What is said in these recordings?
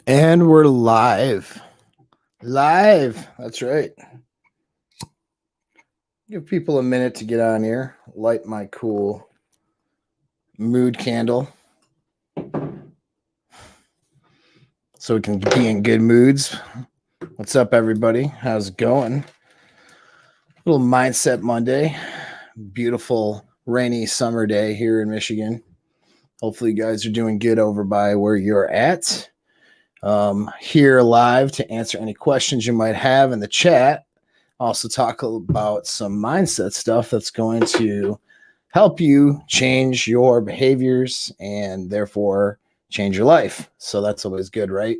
And we're live. Live. That's right. Give people a minute to get on here. Light my cool mood candle so we can be in good moods. What's up, everybody? How's it going? Little Mindset Monday. Beautiful rainy summer day here in Michigan. Hopefully, you guys are doing good over by where you're at. Here live to answer any questions you might have in the chat. Also talk about some mindset stuff that's going to help you change your behaviors and therefore change your life. So that's always good, right?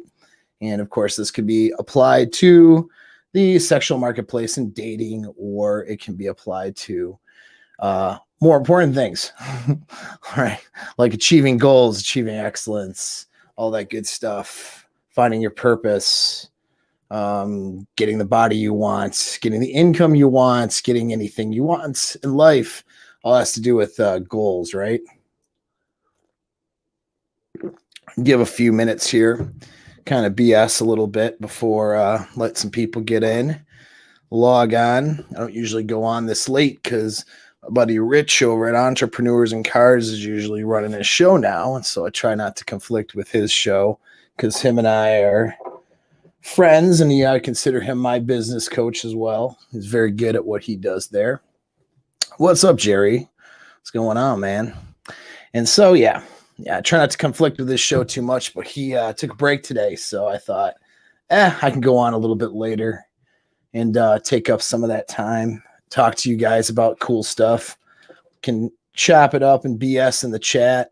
And of course, this could be applied to the sexual marketplace and dating, or it can be applied to more important things, right? Like achieving goals, achieving excellence, all that good stuff, finding your purpose, getting the body you want, getting the income you want, getting anything you want in life. All has to do with goals, right? Give a few minutes here, kind of BS a little bit before let some people get in, log on. I don't usually go on this late because my buddy Rich over at Entrepreneurs and Cars is usually running his show now, and so I try not to conflict with his show because him and I are friends, and I consider him my business coach as well. He's very good at what he does there. What's up, Jerry? What's going on, man? And so, yeah, I try not to conflict with this show too much, but he took a break today, so I thought, I can go on a little bit later and take up some of that time, talk to you guys about cool stuff, can chop it up and BS in the chat.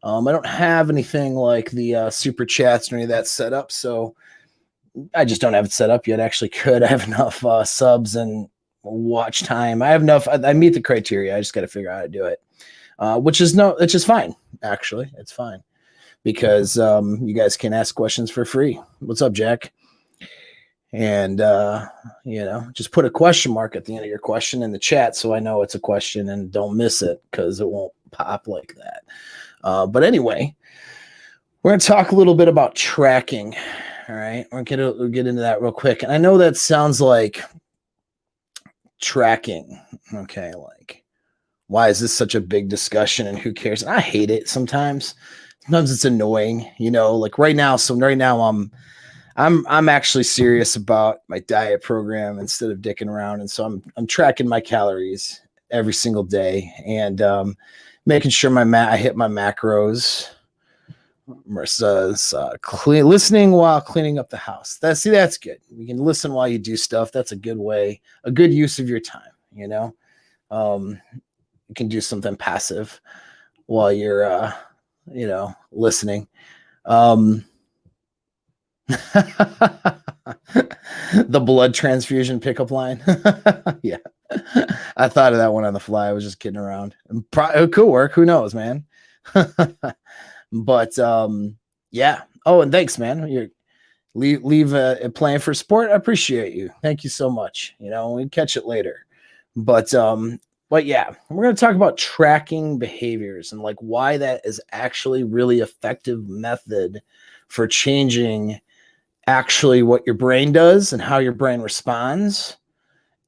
I don't have anything like the super chats or any of that set up, so I just don't have it set up yet. Actually, could I have enough subs and watch time? I have enough. I meet the criteria. I just got to figure out how to do it, which is it's just fine. Actually, it's fine because you guys can ask questions for free. What's up, Jack? And just put a question mark at the end of your question in the chat so I know it's a question and don't miss it because it won't pop like that. But anyway, we're going to talk a little bit about tracking. All right, we'll get into that real quick. And I know that sounds like tracking. Okay, like why is this such a big discussion and who cares? And I hate it sometimes. Sometimes it's annoying, like right now. So right now I'm actually serious about my diet program instead of dicking around. And so I'm tracking my calories every single day and making sure I hit my macros. Marissa's listening while cleaning up the house. That's good. You can listen while you do stuff. That's a good way, a good use of your time. You can do something passive while you're, listening. The blood transfusion pickup line. Yeah, I thought of that one on the fly. I was just kidding around. It could work. Who knows, man? But yeah. Oh, and thanks, man. You leave a plan for sport. I appreciate you. Thank you so much. We catch it later. But yeah, we're going to talk about tracking behaviors and like why that is actually really effective method for changing actually what your brain does and how your brain responds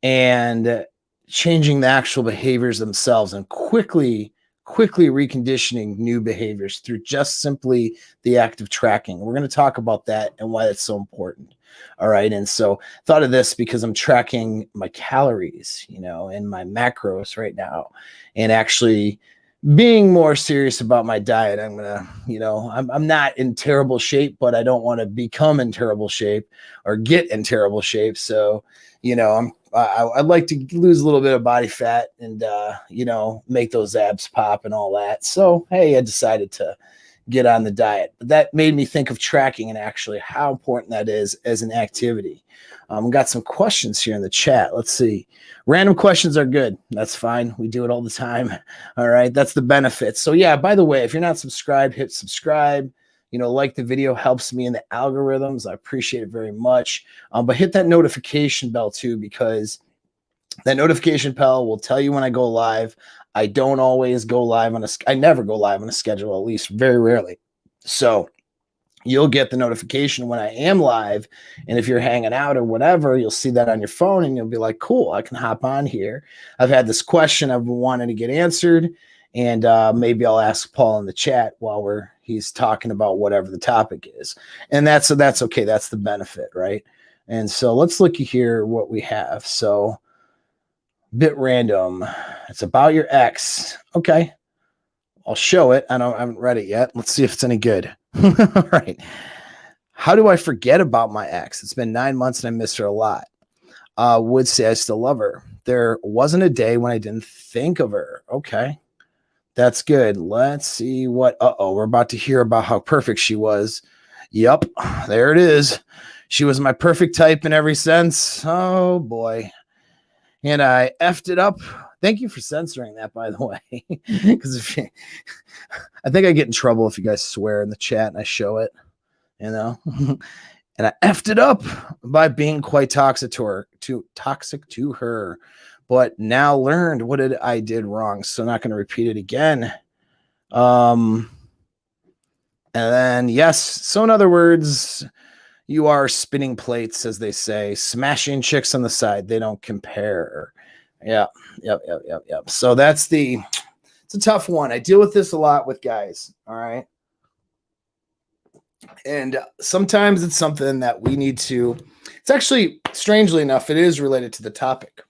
and changing the actual behaviors themselves and quickly reconditioning new behaviors through just simply the act of tracking. We're going to talk about that and why that's so important. All right. And so thought of this because I'm tracking my calories, and my macros right now, and actually being more serious about my diet. I'm going to, I'm not in terrible shape, but I don't want to become in terrible shape or get in terrible shape. So, I'd like to lose a little bit of body fat and, make those abs pop and all that. So, hey, I decided to get on the diet. But that made me think of tracking and actually how important that is as an activity. We got some questions here in the chat. Let's see. Random questions are good. That's fine. We do it all the time. All right. That's the benefit. So, yeah, by the way, if you're not subscribed, hit subscribe. Like the video helps me in the algorithms. I appreciate it very much. But hit that notification bell too, because that notification bell will tell you when I go live. I don't always go live I never go live on a schedule, at least very rarely. So you'll get the notification when I am live. And if you're hanging out or whatever, you'll see that on your phone and you'll be like, cool, I can hop on here. I've had this question I've been wanting to get answered. And maybe I'll ask Paul in the chat while he's talking about whatever the topic is. And that's okay. That's the benefit, right? And so let's look here what we have. So bit random. It's about your ex. Okay. I'll show it. I haven't read it yet. Let's see if it's any good. All right. How do I forget about my ex? It's been 9 months and I miss her a lot. Would say I still love her. There wasn't a day when I didn't think of her. Okay. That's good. Let's see what. We're about to hear about how perfect she was. Yep. There it is. She was my perfect type in every sense. Oh boy. And I effed it up. Thank you for censoring that, by the way. Because I think I get in trouble if you guys swear in the chat and I show it, you know. And I effed it up by being quite toxic to her. But now learned what I did wrong. So not going to repeat it again. And then, yes. So in other words, you are spinning plates, as they say, smashing chicks on the side. They don't compare. Yeah. Yep. So it's a tough one. I deal with this a lot with guys. All right. And sometimes it's something that we need to, it's actually, strangely enough, it is related to the topic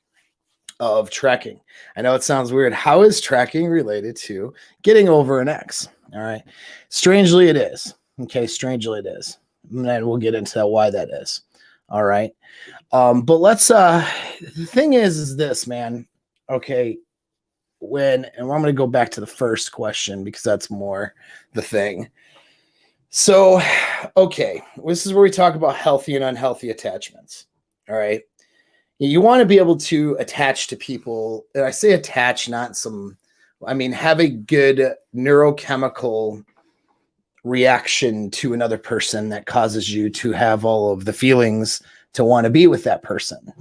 of tracking. I know it sounds weird. How is tracking related to getting over an ex? All right. Strangely it is. Okay. Strangely it is. And then we'll get into why that is. All right. But let's, the thing is this, man. Okay. And I'm going to go back to the first question because that's more the thing. So, okay. This is where we talk about healthy and unhealthy attachments. All right. You want to be able to attach to people. And I say attach, not have a good neurochemical reaction to another person that causes you to have all of the feelings to want to be with that person,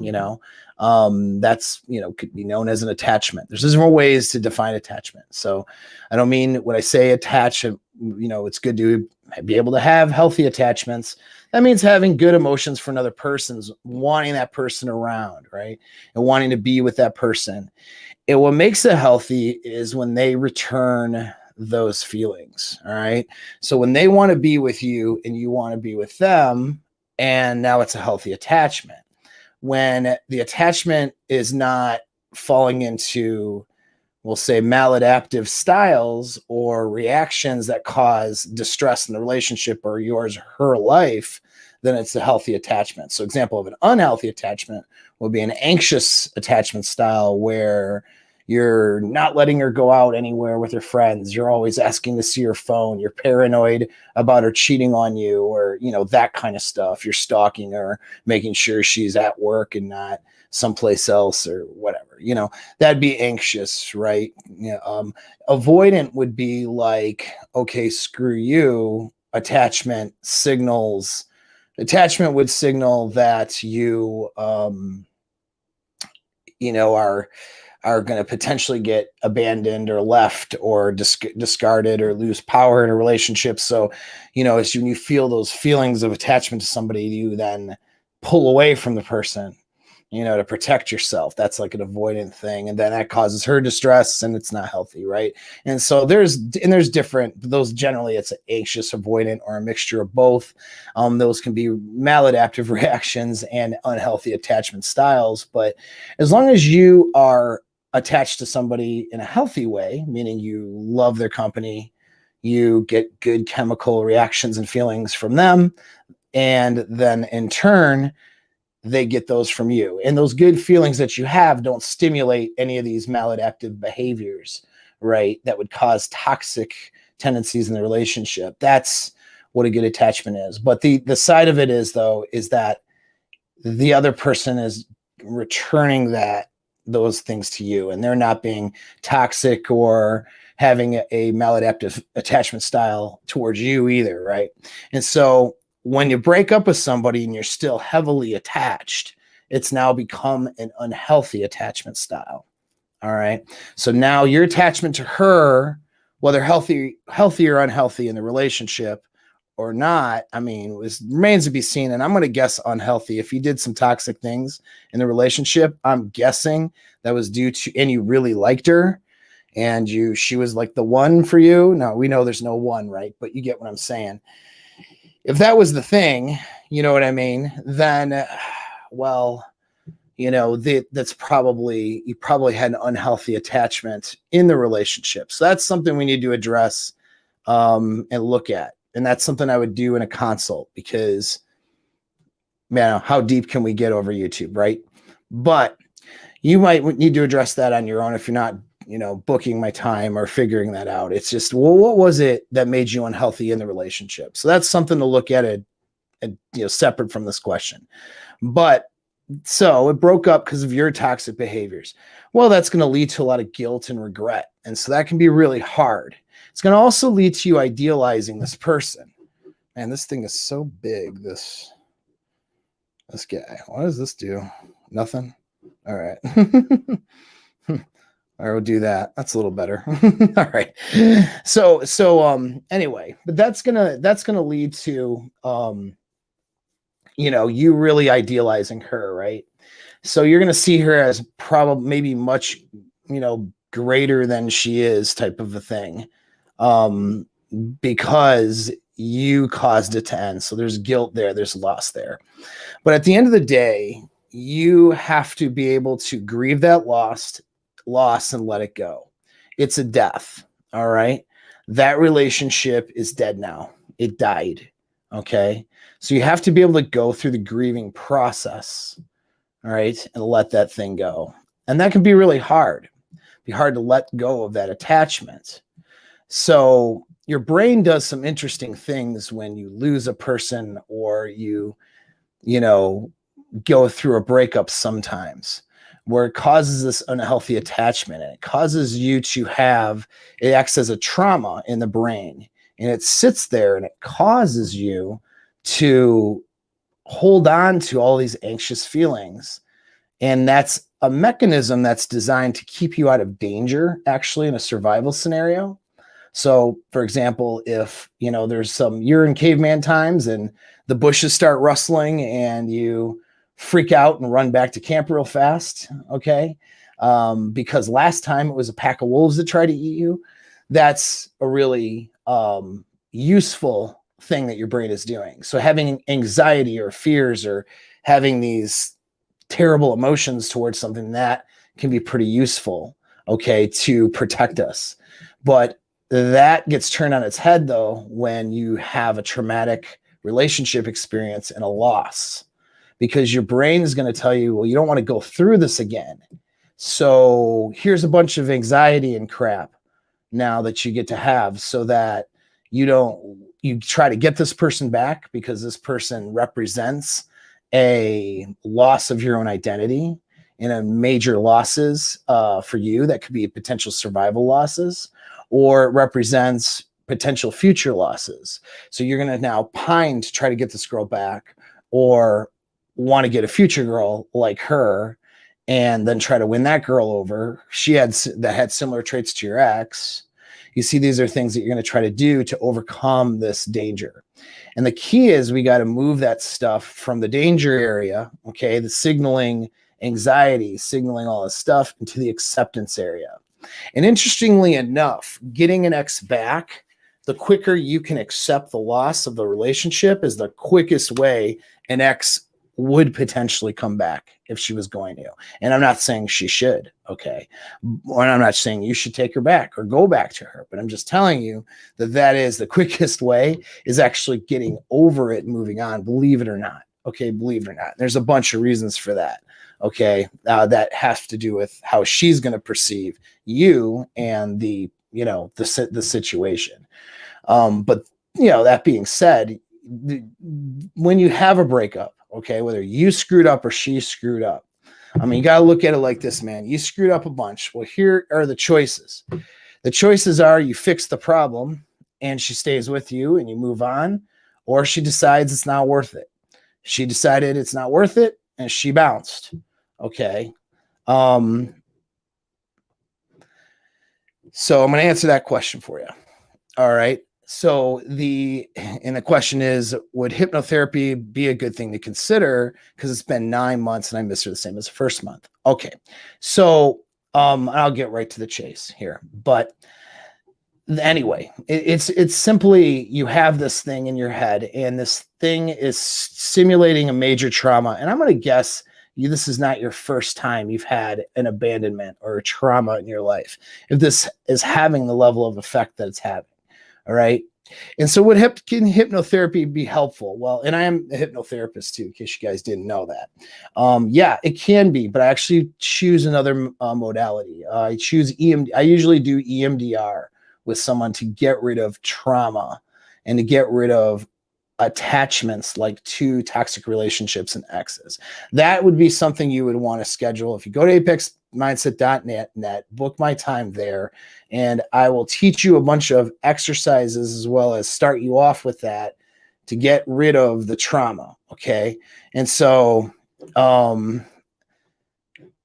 that's, could be known as an attachment. There's different ways to define attachment. So I don't mean when I say attach, it's good to be able to have healthy attachments. That means having good emotions for another person's, wanting that person around, right? And wanting to be with that person. And what makes it healthy is when they return those feelings. All right. So when they want to be with you and you want to be with them, and now it's a healthy attachment. When the attachment is not falling into, we'll say, maladaptive styles or reactions that cause distress in the relationship or yours or her life, then it's a healthy attachment. So example of an unhealthy attachment would be an anxious attachment style where you're not letting her go out anywhere with her friends. You're always asking to see her phone. You're paranoid about her cheating on you or, that kind of stuff. You're stalking her, making sure she's at work and not someplace else or whatever, that'd be anxious, right? Avoidant would be like, okay, screw you. Attachment would signal that you, are going to potentially get abandoned or left or discarded or lose power in a relationship. So, as when you feel those feelings of attachment to somebody, you then pull away from the person, to protect yourself. That's like an avoidant thing. And then that causes her distress and it's not healthy. Right. And so there's different, those generally it's an anxious, avoidant, or a mixture of both. Those can be maladaptive reactions and unhealthy attachment styles. But as long as you are attached to somebody in a healthy way, meaning you love their company, you get good chemical reactions and feelings from them, and then in turn, they get those from you. And those good feelings that you have don't stimulate any of these maladaptive behaviors, right? That would cause toxic tendencies in the relationship. That's what a good attachment is. But the side of it is, though, is that the other person is returning those things to you, and they're not being toxic or having a maladaptive attachment style towards you either, right? And so when you break up with somebody and you're still heavily attached, it's now become an unhealthy attachment style. All right. So now your attachment to her, whether healthy or unhealthy in the relationship or not, I mean, remains to be seen. And I'm going to guess unhealthy. If you did some toxic things in the relationship, I'm guessing that was due to, and you really liked her and she was like the one for you. Now we know there's no one, right? But you get what I'm saying. If that was the thing, you know what I mean? Then, well, that's probably, you probably had an unhealthy attachment in the relationship. So that's something we need to address and look at. And that's something I would do in a consult, because, man, how deep can we get over YouTube, right? But you might need to address that on your own if you're not, booking my time or figuring that out. It's just, well, what was it that made you unhealthy in the relationship? So that's something to look at separate from this question. But so it broke up because of your toxic behaviors. Well, that's going to lead to a lot of guilt and regret. And so that can be really hard. It's going to also lead to you idealizing this person. Man, this thing is so big, this guy. What does this do? Nothing? All right. I will do that. That's a little better. All right. So anyway, but that's gonna lead to you really idealizing her, right? So you're gonna see her as probably maybe much, greater than she is, type of a thing. Because you caused it to end. So there's guilt there, there's loss there. But at the end of the day, you have to be able to grieve that loss and let it go. It's a death. All right. That relationship is dead now. It died. Okay. So you have to be able to go through the grieving process. All right. And let that thing go. And that can be really hard. Be hard to let go of that attachment. So your brain does some interesting things when you lose a person, or you go through a breakup sometimes, where it causes this unhealthy attachment, and it causes you to it acts as a trauma in the brain, and it sits there and it causes you to hold on to all these anxious feelings. And that's a mechanism that's designed to keep you out of danger, actually, in a survival scenario. So, for example, if, you're in caveman times and the bushes start rustling and you freak out and run back to camp real fast, okay? Because last time it was a pack of wolves that tried to eat you. That's a really useful thing that your brain is doing. So having anxiety or fears or having these terrible emotions towards something, that can be pretty useful, okay, to protect us. But that gets turned on its head, though, when you have a traumatic relationship experience and a loss, because your brain is going to tell you, well, you don't want to go through this again. So here's a bunch of anxiety and crap now that you get to have, so that you try to get this person back, because this person represents a loss of your own identity and a major losses for you that could be potential survival losses, or it represents potential future losses. So you're going to now pine to try to get this girl back, or want to get a future girl like her, and then try to win that girl over. That had similar traits to your ex. You see, these are things that you're going to try to do to overcome this danger. And the key is, we got to move that stuff from the danger area, okay, the signaling anxiety, signaling all this stuff, into the acceptance area. And interestingly enough, getting an ex back, the quicker you can accept the loss of the relationship, is the quickest way an ex would potentially come back if she was going to. And I'm not saying she should, okay? And I'm not saying you should take her back or go back to her, but I'm just telling you that is the quickest way, is actually getting over it and moving on, believe it or not, okay? Believe it or not. There's a bunch of reasons for that, okay? That has to do with how she's going to perceive you and the situation. But that being said, when you have a breakup, okay, whether you screwed up or she screwed up, I mean, you got to look at it like this, man. You screwed up a bunch. Well, here are the choices. The choices are, you fix the problem and she stays with you and you move on, or she decides it's not worth it. She decided it's not worth it and she bounced. Okay. So I'm going to answer that question for you. All right. So and the question is, would hypnotherapy be a good thing to consider? Because it's been 9 months and I miss her the same as the first month. Okay. So I'll get right to the chase here. But anyway, it's simply you have this thing in your head, and this thing is simulating a major trauma. And I'm going to guess this is not your first time you've had an abandonment or a trauma in your life, if this is having the level of effect that it's having. All right. And so can hypnotherapy be helpful? Well, and I am a hypnotherapist too, in case you guys didn't know that. Yeah, it can be, but I actually choose another modality. I choose EMDR. I usually do EMDR with someone to get rid of trauma and to get rid of attachments like to toxic relationships and exes. That would be something you would want to schedule. If you go to apexmindset.net, book my time there, and I will teach you a bunch of exercises as well as start you off with that to get rid of the trauma. Okay. And so, and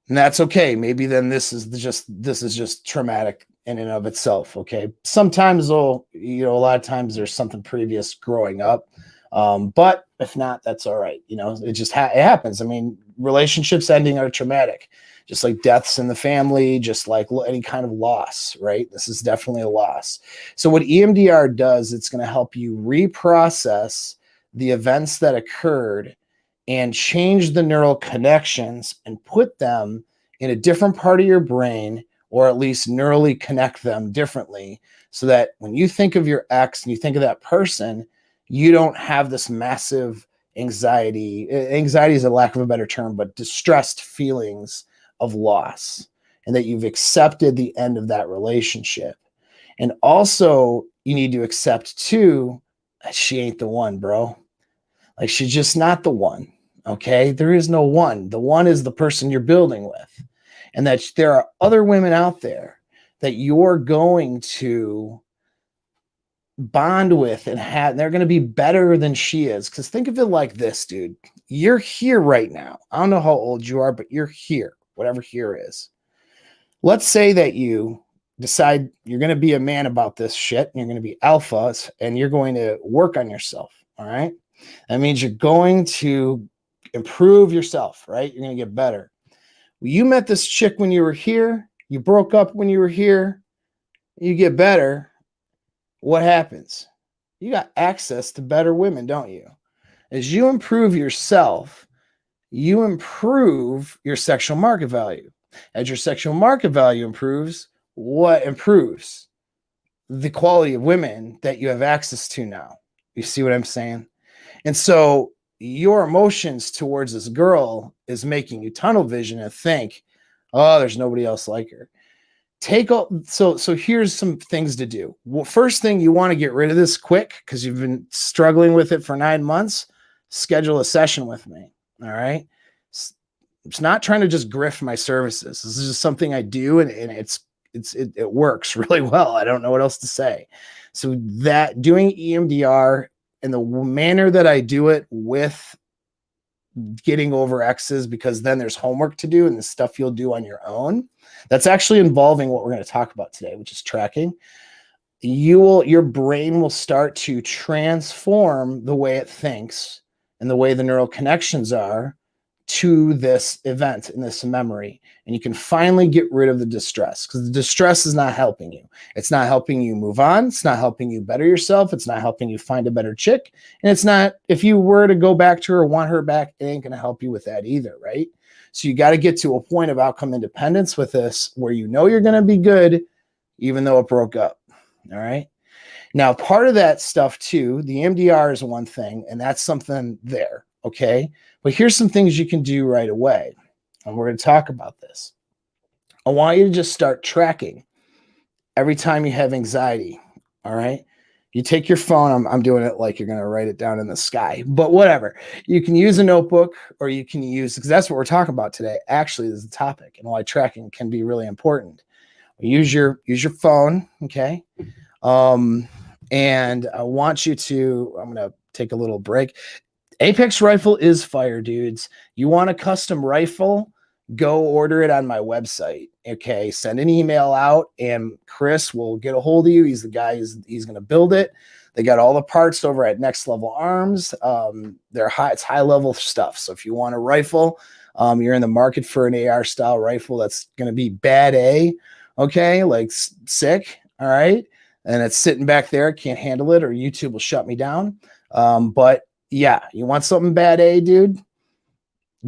that's okay. Maybe then this is just traumatic in and of itself. Okay. Sometimes a lot of times there's something previous growing up. But if not, that's all right. It just it happens. I mean, relationships ending are traumatic, just like deaths in the family, just like any kind of loss, right? This is definitely a loss. So what EMDR does, it's going to help you reprocess the events that occurred and change the neural connections and put them in a different part of your brain, or at least neurally connect them differently, so that when you think of your ex and you think of that person, you don't have this massive anxiety. Anxiety is a lack of a better term, but distressed feelings of loss, and that you've accepted the end of that relationship. And also, you need to accept too that she ain't the one, bro. Like, she's just not the one. Okay. There is no one. The one is the person you're building with. And that there are other women out there that you're going to bond with and they're going to be better than she is. Because think of it like this, dude. You're here right now. I don't know how old you are, but you're here, whatever here is. Let's say that you decide you're going to be a man about this shit, and you're going to be alpha, and you're going to work on yourself. All right. That means you're going to improve yourself, right? You're going to get better. Well, you met this chick when you were here. You broke up when you were here. You get better. What happens? You got access to better women, don't you? As you improve yourself, you improve your sexual market value. As your sexual market value improves, what improves? The quality of women that you have access to now. You see what I'm saying? And so your emotions towards this girl is making you tunnel vision and think, oh, there's nobody else like her. So here's some things to do. Well, first thing, you want to get rid of this quick because you've been struggling with it for 9 months. Schedule a session with me. All right. It's not trying to just grift my services. This is just something I do, and it works really well. I don't know what else to say. So that doing EMDR in the manner that I do it, with getting over exes, because then there's homework to do and the stuff you'll do on your own. That's actually involving what we're going to talk about today, which is tracking. Your brain will start to transform the way it thinks and the way the neural connections are to this event and this memory. And you can finally get rid of the distress, because the distress is not helping you. It's not helping you move on. It's not helping you better yourself. It's not helping you find a better chick. And it's not, if you were to go back to her or want her back, it ain't going to help you with that either, right? So you got to get to a point of outcome independence with this, where you know you're going to be good, even though it broke up. All right. Now, part of that stuff too, the MDR is one thing, and that's something there. Okay. But here's some things you can do right away. And we're going to talk about this. I want you to just start tracking every time you have anxiety. All right. You take your phone. I'm doing it like you're going to write it down in the sky, but whatever. You can use a notebook, or you can use, because that's what we're talking about today. Actually, this is the topic, and why tracking can be really important. Use your phone. Okay. And I want you to, I'm going to take a little break. Apex rifle is fire, dudes. You want a custom rifle? go order it on my website. Okay, send an email out and Chris will get a hold of you. He's the guy he's going to build it. They got all the parts over at Next Level Arms. It's high level stuff. So if you want a rifle, you're in the market for an AR style rifle that's going to be bad A, okay, like sick, all right, and it's sitting back there, can't handle it, or YouTube will shut me down. But yeah, you want something bad A, dude?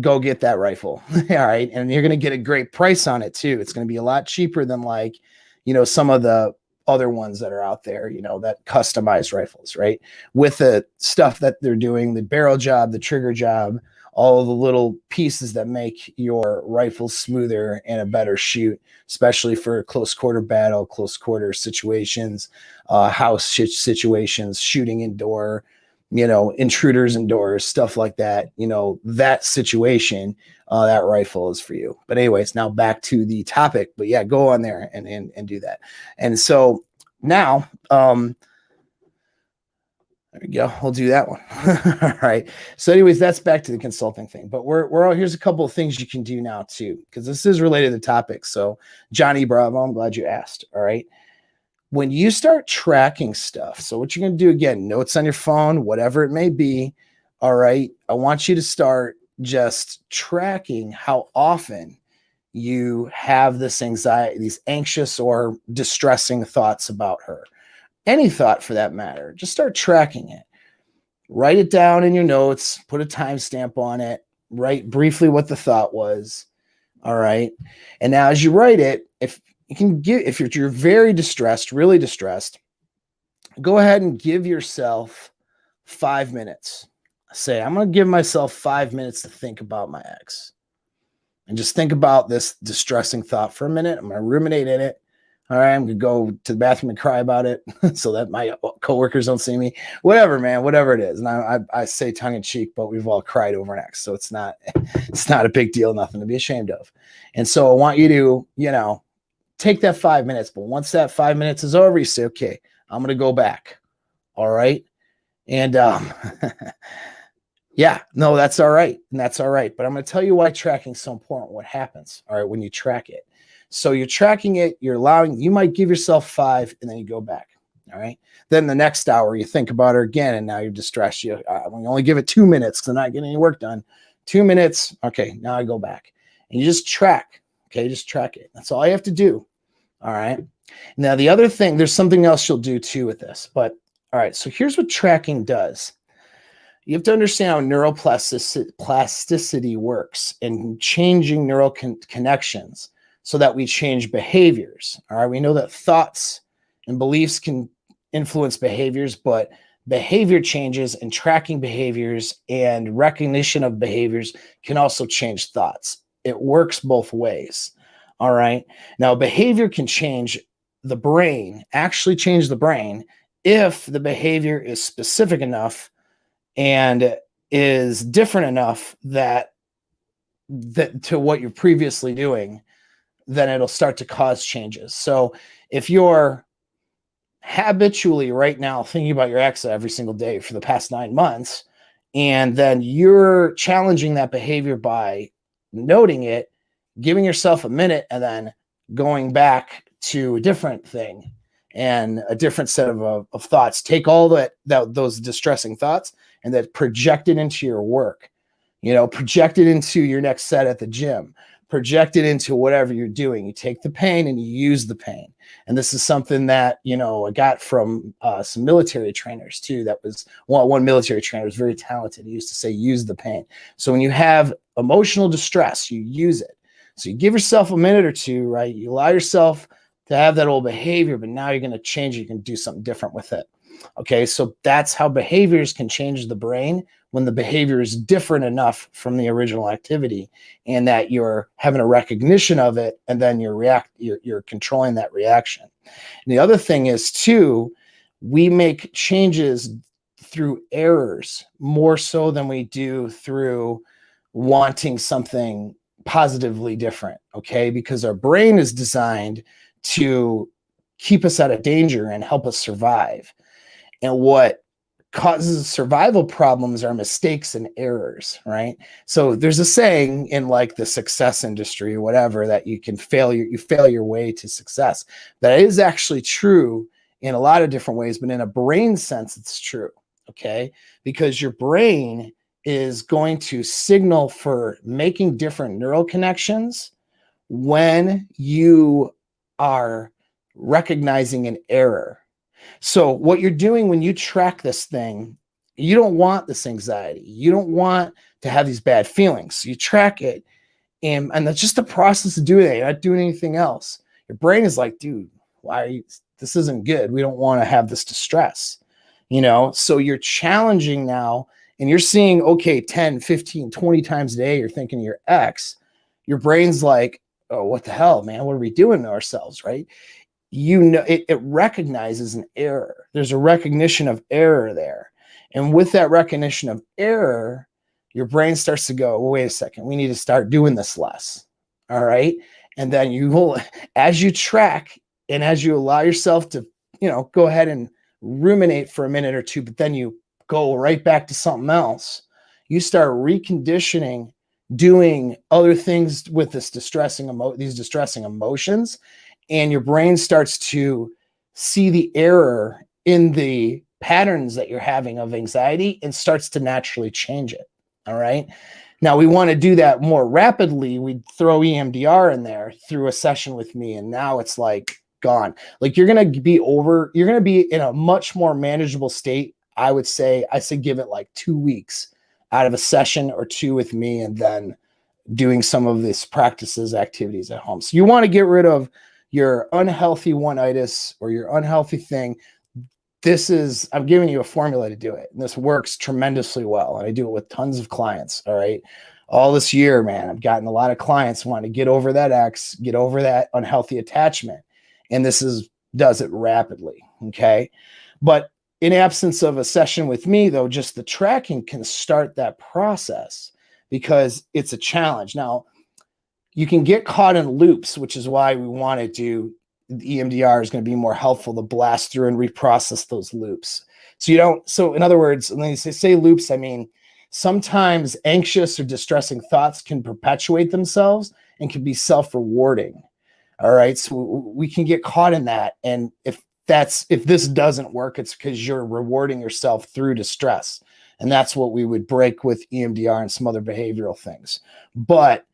Go get that rifle. All right. And you're going to get a great price on it too. It's going to be a lot cheaper than like, some of the other ones that are out there, that customized rifles, right? With the stuff that they're doing, the barrel job, the trigger job, all the little pieces that make your rifle smoother and a better shoot, especially for close quarter battle, close quarter situations, house situations, shooting indoor, intruders indoors, stuff like that, that situation, that rifle is for you. But anyways, now back to the topic, but yeah, go on there and do that. And so now, there we go. We'll do that one. All right. So anyways, that's back to the consulting thing, but here's a couple of things you can do now too, because this is related to the topic. So Johnny Bravo, I'm glad you asked. All right. When you start tracking stuff, so what you're going to do, again, notes on your phone, whatever it may be, all right, I want you to start just tracking how often you have this anxiety, these anxious or distressing thoughts about her. Any thought for that matter, just start tracking it. Write it down in your notes, put a timestamp on it, write briefly what the thought was, all right? And now as you write it, if you're very distressed, really distressed, go ahead and give yourself 5 minutes. Say, I'm going to give myself 5 minutes to think about my ex. And just think about this distressing thought for a minute. I'm going to ruminate in it. All right, I'm going to go to the bathroom and cry about it so that my coworkers don't see me. Whatever, man, whatever it is. And I say tongue in cheek, but we've all cried over an ex. So it's not a big deal, nothing to be ashamed of. And so I want you to, take that 5 minutes, but once that 5 minutes is over, you say, okay, I'm going to go back. All right. And, yeah, no, that's all right. And that's all right. But I'm going to tell you why tracking is so important. What happens, all right, when you track it. So you're tracking it, you might give yourself 5 and then you go back. All right. Then the next hour you think about her again and now you're distressed. You only give it 2 minutes because I'm not getting any work done. 2 minutes. Okay. Now I go back and you just track. Okay. Just track it. That's all you have to do. All right. Now, the other thing, there's something else you'll do too with this, but all right. So here's what tracking does. You have to understand how neuroplasticity works and changing neural connections so that we change behaviors. All right. We know that thoughts and beliefs can influence behaviors, but behavior changes and tracking behaviors and recognition of behaviors can also change thoughts. It works both ways. All right. Now, behavior can change the brain, actually change the brain, if the behavior is specific enough and is different enough that to what you're previously doing, then it'll start to cause changes. So if you're habitually right now thinking about your ex every single day for the past 9 months, and then you're challenging that behavior by noting it, giving yourself a minute and then going back to a different thing and a different set of thoughts. Take all those distressing thoughts and then project it into your work, project it into your next set at the gym, project it into whatever you're doing. You take the pain and you use the pain. And this is something that, I got from some military trainers too. That was one military trainer was very talented. He used to say, use the pain. So when you have emotional distress, you use it. So you give yourself a minute or two, right? You allow yourself to have that old behavior, but now you're going to change it. You can do something different with it. Okay. So that's how behaviors can change the brain when the behavior is different enough from the original activity and that you're having a recognition of it. And then you're controlling that reaction. And the other thing is too, we make changes through errors more so than we do through wanting something positively different, okay? Because our brain is designed to keep us out of danger and help us survive. And what causes survival problems are mistakes and errors, right? So there's a saying in like the success industry or whatever that you fail your way to success. That is actually true in a lot of different ways, but in a brain sense, it's true. Okay. Because your brain is going to signal for making different neural connections when you are recognizing an error. So what you're doing when you track this thing, you don't want this anxiety. You don't want to have these bad feelings. So you track it, and that's just the process of doing it. You're not doing anything else. Your brain is like, dude, why are you, this isn't good. We don't want to have this distress, So you're challenging now, and you're seeing, okay, 10, 15, 20 times a day, you're thinking of your ex. Your brain's like, oh, what the hell, man? What are we doing to ourselves, right? It recognizes an error. There's a recognition of error there. And with that recognition of error, your brain starts to go, well, wait a second, we need to start doing this less. All right. And then you will, as you track and as you allow yourself to, go ahead and ruminate for a minute or two, but then you go right back to something else, you start reconditioning doing other things with these distressing emotions, and your brain starts to see the error in the patterns that you're having of anxiety and starts to naturally change it. All right. Now we want to do that more rapidly. We throw EMDR in there through a session with me, and now it's like gone. Like you're going to be in a much more manageable state. I say give it like 2 weeks out of a session or two with me, and then doing some of these practices, activities at home. So you want to get rid of your unhealthy one-itis or your unhealthy thing. I'm giving you a formula to do it. And this works tremendously well. And I do it with tons of clients. All right. All this year, man, I've gotten a lot of clients who want to get over that ex, get over that unhealthy attachment. And does it rapidly. Okay. But in absence of a session with me, though, just the tracking can start that process because it's a challenge. Now, you can get caught in loops, which is why we want to do the EMDR is going to be more helpful to blast through and reprocess those loops. So in other words, when you say loops, I mean, sometimes anxious or distressing thoughts can perpetuate themselves and can be self-rewarding. All right. So we can get caught in that. And if this doesn't work, it's because you're rewarding yourself through distress. And that's what we would break with EMDR and some other behavioral things. But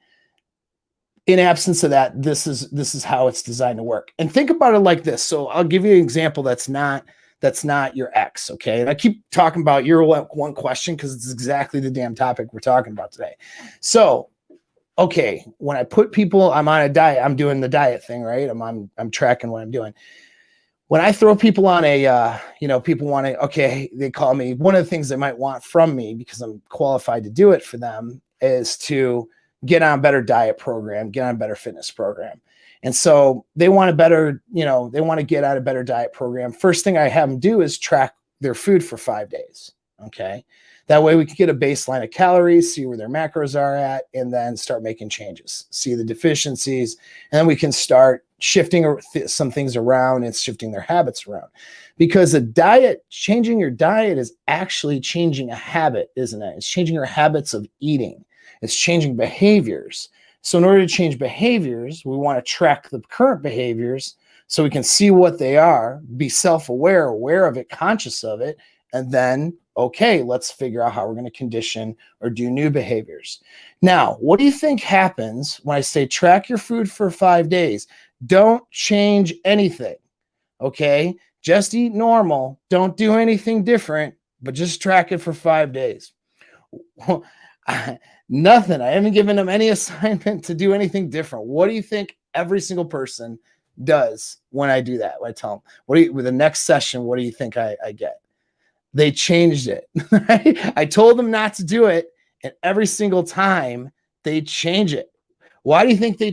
in absence of that, this is how it's designed to work. And think about it like this. So I'll give you an example that's not your ex, okay? And I keep talking about your one question because it's exactly the damn topic we're talking about today. So, okay, when I put people, I'm on a diet, I'm doing the diet thing, right? I'm tracking what I'm doing. When I throw people on people want to, okay, they call me, one of the things they might want from me because I'm qualified to do it for them is to get on a better diet program, get on a better fitness program. And so they want a better, they want to get on a better diet program. First thing I have them do is track their food for 5 days. Okay. That way we can get a baseline of calories, see where their macros are at, and then start making changes, see the deficiencies. And then we can start shifting some things around and shifting their habits around. Because changing your diet is actually changing a habit, isn't it? It's changing your habits of eating. It's changing behaviors. So in order to change behaviors, we want to track the current behaviors so we can see what they are, be self-aware, aware of it, conscious of it, and then, okay, let's figure out how we're going to condition or do new behaviors. Now, what do you think happens when I say track your food for 5 days? Don't change anything, okay? Just eat normal. Don't do anything different, but just track it for 5 days. Nothing. I haven't given them any assignment to do anything different. What do you think every single person does when I do that? When I tell them, with the next session, what do you think I get? They changed it. Right? I told them not to do it, and every single time they change it. Why do you think they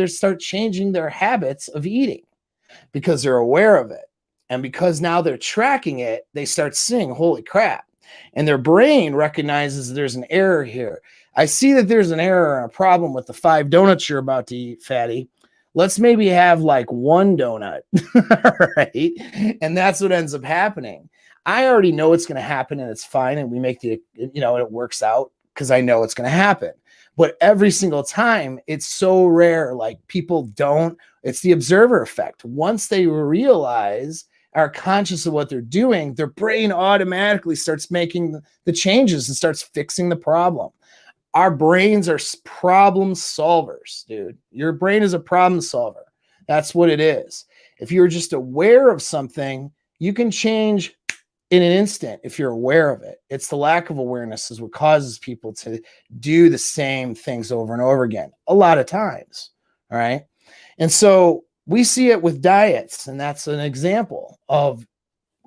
start changing their habits of eating? Because they're aware of it. And because now they're tracking it, they start seeing, holy crap. And their brain recognizes there's an error here. I see that there's an error and a problem with the 5 donuts you're about to eat, fatty. Let's maybe have like 1 donut, right? And that's what ends up happening. I already know it's going to happen and it's fine. And we make the, it works out because I know it's going to happen. But every single time, it's so rare. Like people don't, it's the observer effect. Once they realize, are conscious of what they're doing, their brain automatically starts making the changes and starts fixing the problem. Our brains are problem solvers, dude. Your brain is a problem solver. That's what it is. If you're just aware of something, you can change in an instant if you're aware of it. It's the lack of awareness is what causes people to do the same things over and over again a lot of times. All right. And so we see it with diets, and that's an example of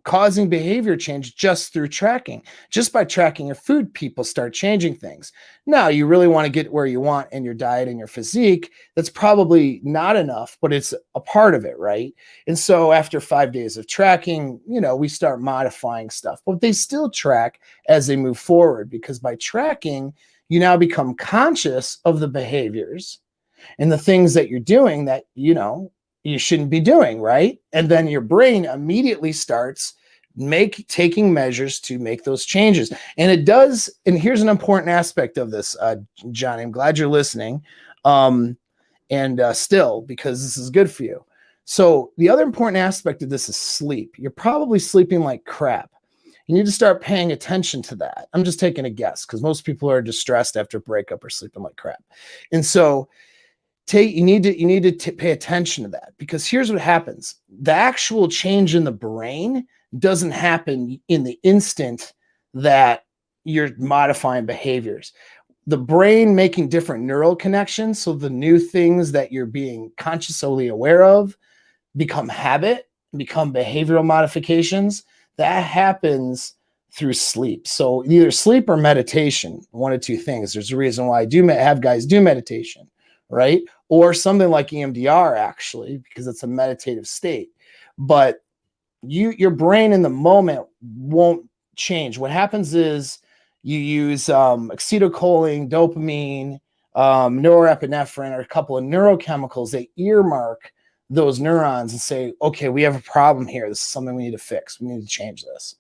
causing behavior change just through tracking. Just by tracking your food, people start changing things. Now, you really want to get where you want in your diet and your physique. That's probably not enough, but it's a part of it, right? And so after 5 days of tracking, we start modifying stuff, but they still track as they move forward, because by tracking, you now become conscious of the behaviors and the things that you're doing that, you shouldn't be doing, right? And then your brain immediately starts taking measures to make those changes. And it does, and here's an important aspect of this, Johnny, I'm glad you're listening. Still, because this is good for you. So the other important aspect of this is sleep. You're probably sleeping like crap. You need to start paying attention to that. I'm just taking a guess because most people are distressed after a breakup or sleeping like crap. And so you need to pay attention to that, because here's what happens. The actual change in the brain doesn't happen in the instant that you're modifying behaviors. The brain making different neural connections, so the new things that you're being consciously aware of become habit, become behavioral modifications. That happens through sleep. So either sleep or meditation, one of two things. There's a reason why I do have guys do meditation, right? Or something like EMDR, actually, because it's a meditative state. But your brain in the moment won't change. What happens is you use acetylcholine, dopamine, norepinephrine, or a couple of neurochemicals. They earmark those neurons and say, okay, we have a problem here. This is something we need to fix. We need to change this.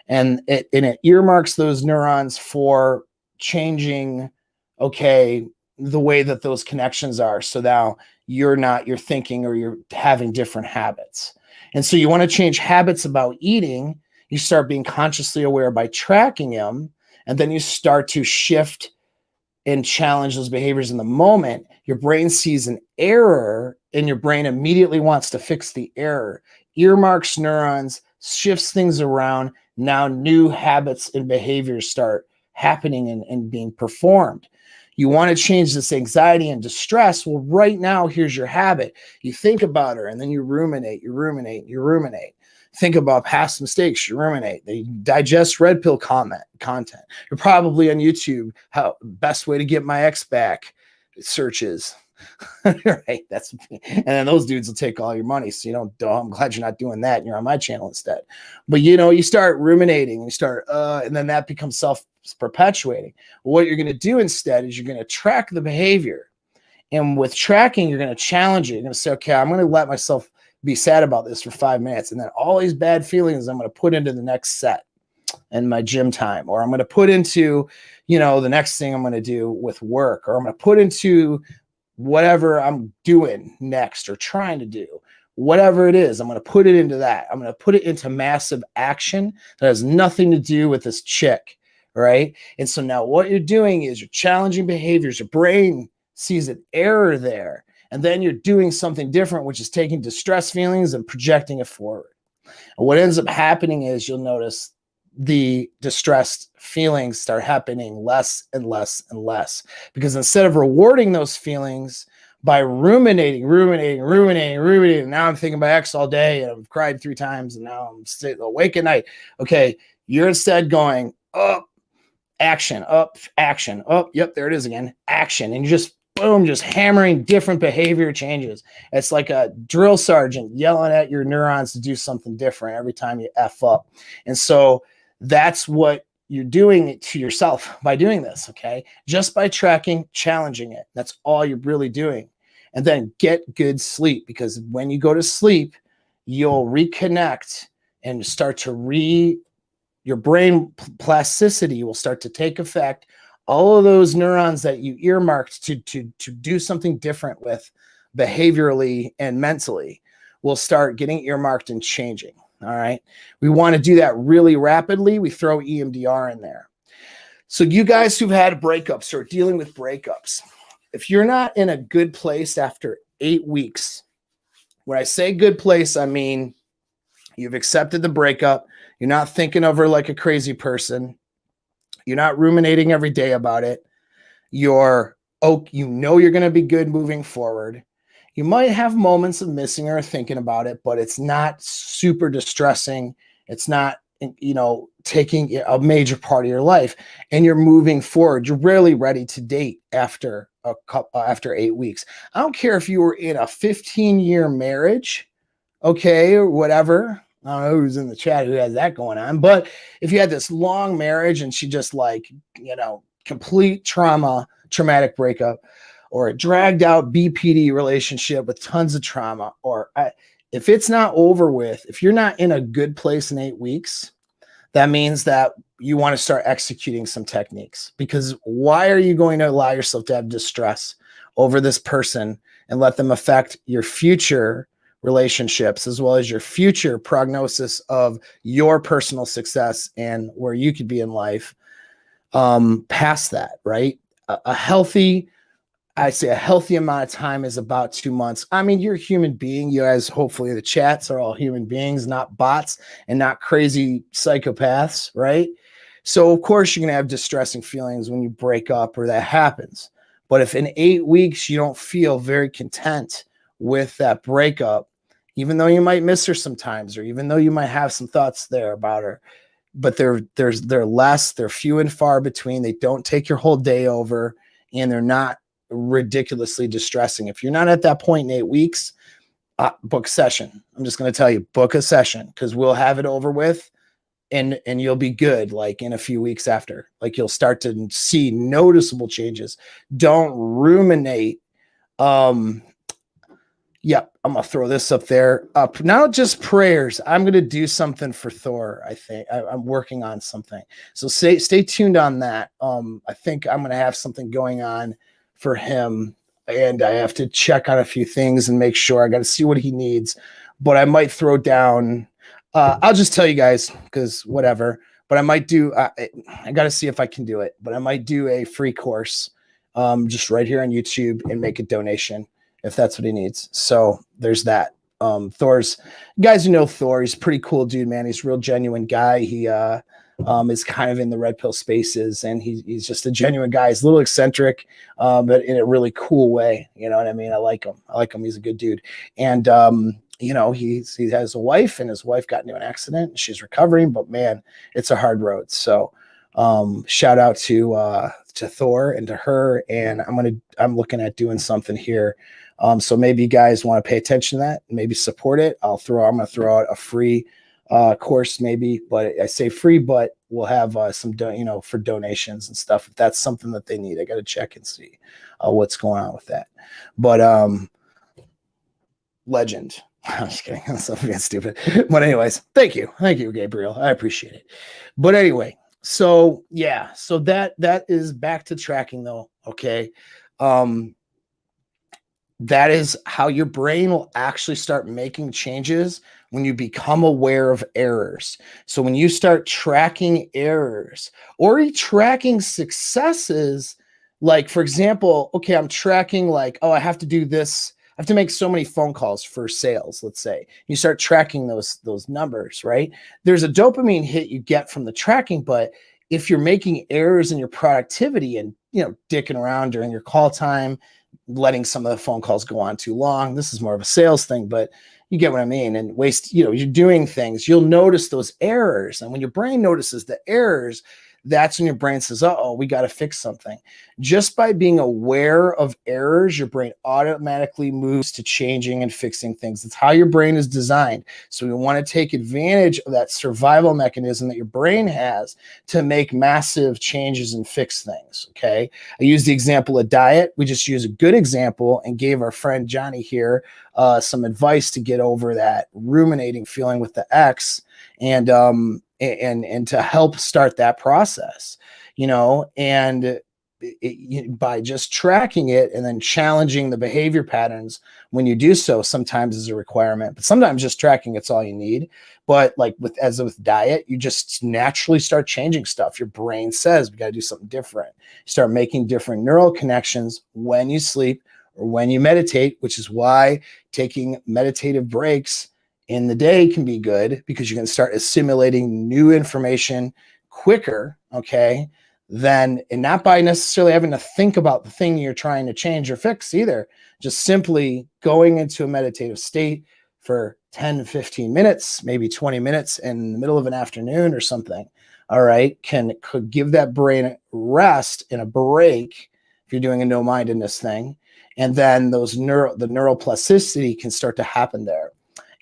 And it earmarks those neurons for changing, okay, the way that those connections are. So now you're thinking, or you're having different habits. And so you want to change habits about eating. You start being consciously aware by tracking them. And then you start to shift and challenge those behaviors in the moment. Your brain sees an error and your brain immediately wants to fix the error, earmarks neurons, shifts things around. Now new habits and behaviors start happening and being performed. You want to change this anxiety and distress. Well, right now, here's your habit. You think about her and then you ruminate. Think about past mistakes. You ruminate. They digest red pill content. You're probably on YouTube. How best way to get my ex back searches. Right. And then those dudes will take all your money. So I'm glad you're not doing that. And you're on my channel instead. But you start ruminating, and then that becomes self-perpetuating. What you're going to do instead is you're going to track the behavior. And with tracking, you're going to challenge it. You're going to say, okay, I'm going to let myself be sad about this for 5 minutes. And then all these bad feelings I'm going to put into the next set in my gym time, or I'm going to put into, the next thing I'm going to do with work, or I'm going to put into whatever I'm doing next or trying to do, whatever it is, I'm going to put it into that. I'm going to put it into massive action that has nothing to do with this chick, right? And so now what you're doing is you're challenging behaviors. Your brain sees an error there, and then you're doing something different, which is taking distress feelings and projecting it forward. And what ends up happening is you'll notice the distressed feelings start happening less and less and less, because instead of rewarding those feelings by ruminating, now I'm thinking about X all day and I've cried 3 times and now I'm awake at night. Okay, you're instead going up, action, up, action, up. Yep, there it is again, action. And you just boom, just hammering different behavior changes. It's like a drill sergeant yelling at your neurons to do something different every time you F up. And so that's what you're doing to yourself by doing this, okay? Just by tracking, challenging it. That's all you're really doing. And then get good sleep, because when you go to sleep, you'll reconnect and start to your brain plasticity will start to take effect. All of those neurons that you earmarked to do something different with behaviorally and mentally will start getting earmarked and changing. All right. We want to do that really rapidly. We throw EMDR in there. So you guys who've had breakups or dealing with breakups, if you're not in a good place after 8 weeks, when I say good place, I mean you've accepted the breakup. You're not thinking of her like a crazy person. You're not ruminating every day about it. You're you're going to be good moving forward. You might have moments of missing her, thinking about it, but it's not super distressing. It's not, taking a major part of your life, and you're moving forward. You're rarely ready to date after after 8 weeks. I don't care if you were in a 15-year marriage, okay, or whatever. I don't know who's in the chat who has that going on, but if you had this long marriage and she just complete traumatic breakup, or a dragged out BPD relationship with tons of trauma, if it's not over with, if you're not in a good place in 8 weeks, that means that you want to start executing some techniques, because why are you going to allow yourself to have distress over this person and let them affect your future relationships, as well as your future prognosis of your personal success and where you could be in life past that, right? A healthy amount of time is about 2 months. I mean, you're a human being. You guys, hopefully the chats are all human beings, not bots and not crazy psychopaths, right? So of course you're going to have distressing feelings when you break up or that happens. But if in 8 weeks you don't feel very content with that breakup, even though you might miss her sometimes, or even though you might have some thoughts there about her, but they're few and far between. They don't take your whole day over, and they're not ridiculously distressing. If you're not at that point in 8 weeks, book a session. I'm just going to tell you, book a session, because we'll have it over with, and you'll be good like in a few weeks after. Like, you'll start to see noticeable changes. Don't ruminate. Yep, I'm gonna throw this up there. Now, just prayers. I'm gonna do something for Thor. I think I'm working on something, so stay tuned on that. I think I'm gonna have something going on for him, and I have to check on a few things and make sure. I got to see what he needs, but I might throw down. I'll just tell you guys, because whatever. But I might do. I got to see if I can do it. But I might do a free course, just right here on YouTube, and make a donation if that's what he needs. So there's that. Thor's, guys who know Thor, he's a pretty cool dude, man. He's a real genuine guy. He is kind of in the red pill spaces, and he's just a genuine guy. He's a little eccentric, but in a really cool way. You know what I mean? I like him. He's a good dude. And he has a wife, and his wife got into an accident, and she's recovering, but man, it's a hard road. So shout out to Thor and to her. And I'm looking at doing something here. So maybe you guys want to pay attention to that, maybe support it. I'm going to throw out a free course, maybe, but I say free, but we'll have some, for donations and stuff. If that's something that they need, I got to check and see what's going on with that. But legend. I'm just kidding. That's something stupid. But anyways, thank you, Gabriel. I appreciate it. But anyway, so yeah, so that is back to tracking though. Okay. That is how your brain will actually start making changes when you become aware of errors. So when you start tracking errors or tracking successes, like for example, okay, I'm tracking I have to do this. I have to make so many phone calls for sales. Let's say you start tracking those numbers, right? There's a dopamine hit you get from the tracking, but if you're making errors in your productivity and, dicking around during your call time, letting some of the phone calls go on too long. This is more of a sales thing, but you get what I mean. And you're doing things, you'll notice those errors. And when your brain notices the errors, that's when your brain says, uh-oh, we got to fix something. Just by being aware of errors, your brain automatically moves to changing and fixing things. That's how your brain is designed. So we want to take advantage of that survival mechanism that your brain has to make massive changes and fix things, okay? I use the example of diet. We just use a good example and gave our friend Johnny here some advice to get over that ruminating feeling with the ex. And and to help start that process, and by just tracking it and then challenging the behavior patterns when you do so sometimes is a requirement, but sometimes just tracking it's all you need. But like with diet, you just naturally start changing stuff. Your brain says we got to do something different. You start making different neural connections when you sleep or when you meditate, which is why taking meditative breaks in the day can be good, because you can start assimilating new information quicker, okay, then, and not by necessarily having to think about the thing you're trying to change or fix either. Just simply going into a meditative state for 10 to 15 minutes, maybe 20 minutes in the middle of an afternoon or something, all right, could give that brain rest and a break if you're doing a no-mindedness thing. And then the neuroplasticity can start to happen there.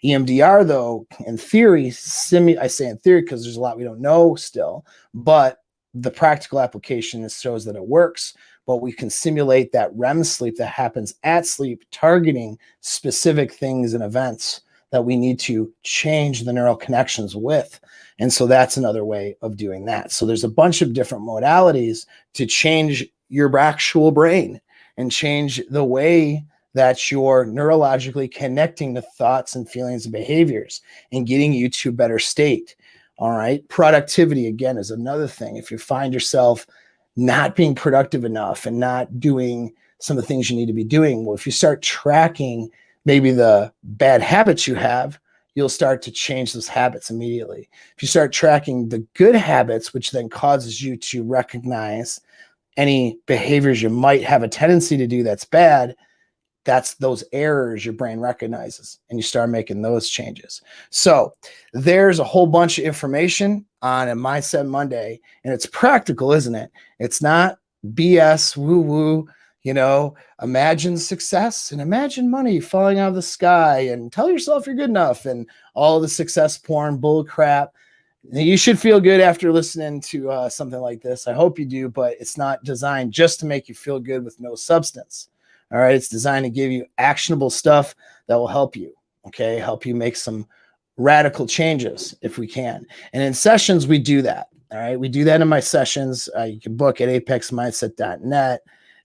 EMDR, though, in theory, I say in theory because there's a lot we don't know still, but the practical application shows that it works. But we can simulate that REM sleep that happens at sleep, targeting specific things and events that we need to change the neural connections with. And so that's another way of doing that. So there's a bunch of different modalities to change your actual brain and change the way that you're neurologically connecting to thoughts and feelings and behaviors and getting you to a better state. All right. Productivity, again, is another thing. If you find yourself not being productive enough and not doing some of the things you need to be doing, well, if you start tracking maybe the bad habits you have, you'll start to change those habits immediately. If you start tracking the good habits, which then causes you to recognize any behaviors you might have a tendency to do that's bad, that's those errors your brain recognizes, and you start making those changes. So there's a whole bunch of information on a Mindset Monday, and it's practical, isn't it? It's not BS woo-woo, imagine success and imagine money falling out of the sky and tell yourself you're good enough and all the success porn bull crap. You should feel good after listening to something like this. I hope you do, but it's not designed just to make you feel good with no substance. All right. It's designed to give you actionable stuff that will help you. Okay. Help you make some radical changes if we can. And in sessions, we do that. All right. We do that in my sessions. You can book at apexmindset.net.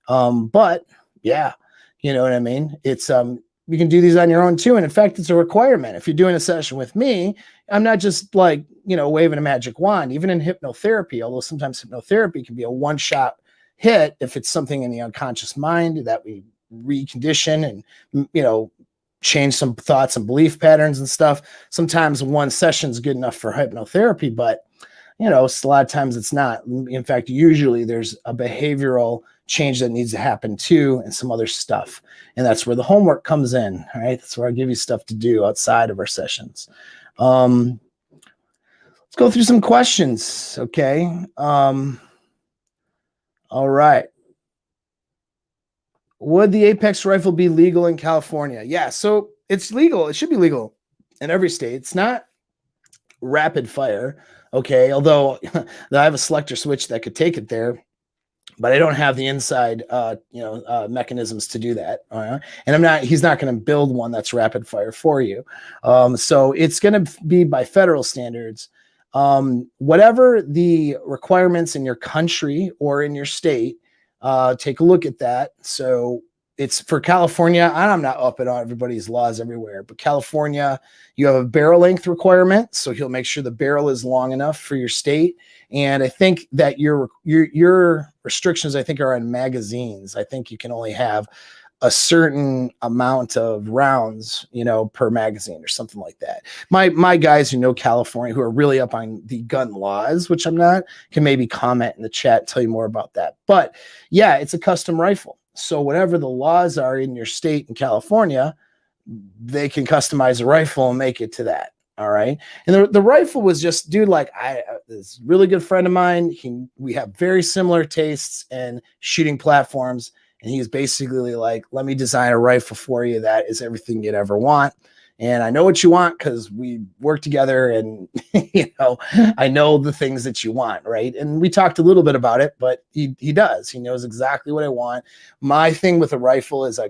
But yeah, you know what I mean? It's, you can do these on your own too. And in fact, it's a requirement. If you're doing a session with me, I'm not just like, waving a magic wand. Even in hypnotherapy, although sometimes hypnotherapy can be a one-shot hit if it's something in the unconscious mind that we recondition and, change some thoughts and belief patterns and stuff. Sometimes one session is good enough for hypnotherapy, but, a lot of times it's not. In fact, usually there's a behavioral change that needs to happen too, and some other stuff. And that's where the homework comes in. All right. That's where I give you stuff to do outside of our sessions. Let's go through some questions. Okay. All right. Would the Apex rifle be legal in California? Yeah. So it's legal. It should be legal in every state. It's not rapid fire. Okay. Although I have a selector switch that could take it there, but I don't have the inside, mechanisms to do that. And he's not going to build one that's rapid fire for you. So it's going to be by federal standards. Whatever the requirements in your country or in your state, take a look at that. So it's for California. I'm not up on everybody's laws everywhere, but California, you have a barrel length requirement. So he'll make sure the barrel is long enough for your state. And I think that your restrictions, I think, are on magazines. I think you can only have a certain amount of rounds, per magazine or something like that. My guys who know California, who are really up on the gun laws, which I'm not, can maybe comment in the chat, tell you more about that. But yeah, it's a custom rifle. So whatever the laws are in your state in California, they can customize a rifle and make it to that. All right. And the rifle was just, dude, like this really good friend of mine. We have very similar tastes in shooting platforms. And he's basically like, let me design a rifle for you that is everything you'd ever want. And I know what you want because we work together and, I know the things that you want, right? And we talked a little bit about it, but he does. He knows exactly what I want. My thing with a rifle is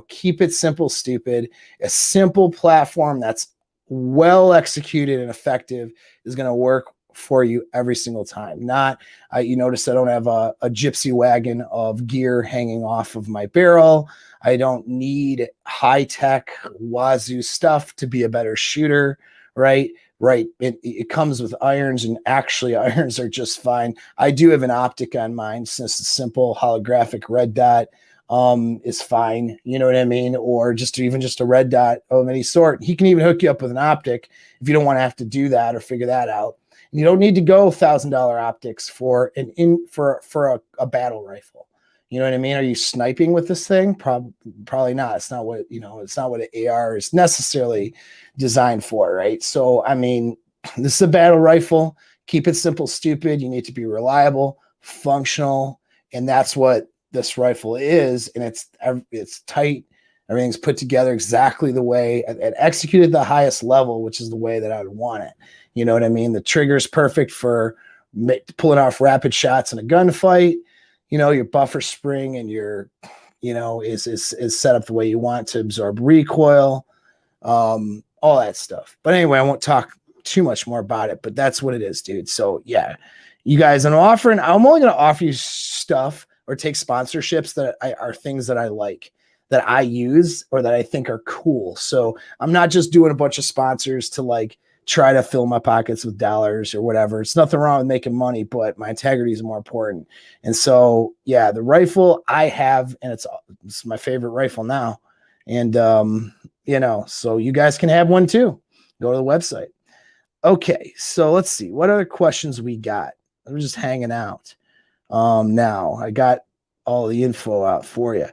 keep it simple, stupid. A simple platform that's well executed and effective is going to work for you every single time. Not, you notice I don't have a gypsy wagon of gear hanging off of my barrel. I don't need high tech wazoo stuff to be a better shooter, right? Right. It comes with irons, and actually irons are just fine. I do have an optic on mine, since the simple holographic red dot is fine. You know what I mean? Or even just a red dot of any sort. He can even hook you up with an optic if you don't want to have to do that or figure that out. And you don't need to go $1,000 optics for a battle rifle. You know what I mean? Are you sniping with this thing? Probably not. It's not what, it's not what an AR is necessarily designed for, right? So, I mean, this is a battle rifle. Keep it simple, stupid. You need to be reliable, functional, and that's what this rifle is. And it's tight. Everything's put together exactly the way and executed at the highest level, which is the way that I would want it. You know what I mean? The trigger's perfect for pulling off rapid shots in a gunfight. Your buffer spring and your, is set up the way you want to absorb recoil, all that stuff. But anyway, I won't talk too much more about it, but that's what it is, dude. So yeah, you guys, I'm only going to offer you stuff or take sponsorships that are things that I like, that I use, or that I think are cool. So I'm not just doing a bunch of sponsors to try to fill my pockets with dollars or whatever. It's nothing wrong with making money, but my integrity is more important. And so, yeah, the rifle I have, and it's my favorite rifle now. And, so you guys can have one too. Go to the website. Okay. So let's see what other questions we got. I'm just hanging out. Now I got all the info out for you.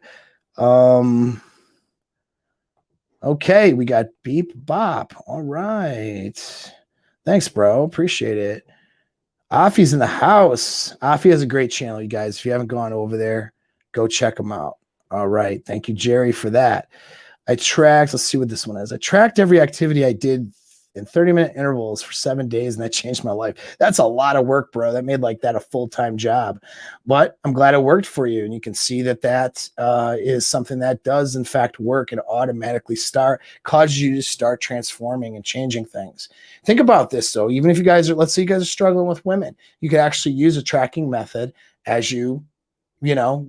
Okay, we got Beep Bop. All right. Thanks, bro. Appreciate it. Afi's in the house. Afi has a great channel, you guys. If you haven't gone over there, go check him out. All right. Thank you, Jerry, for that. Let's see what this one is. I tracked every activity I did in 30-minute intervals for 7 days, and that changed my life. That's a lot of work, bro. That made that a full-time job, but I'm glad it worked for you. And you can see that is something that does in fact work and automatically causes you to start transforming and changing things. Think about this though. Even if let's say you guys are struggling with women, you could actually use a tracking method as you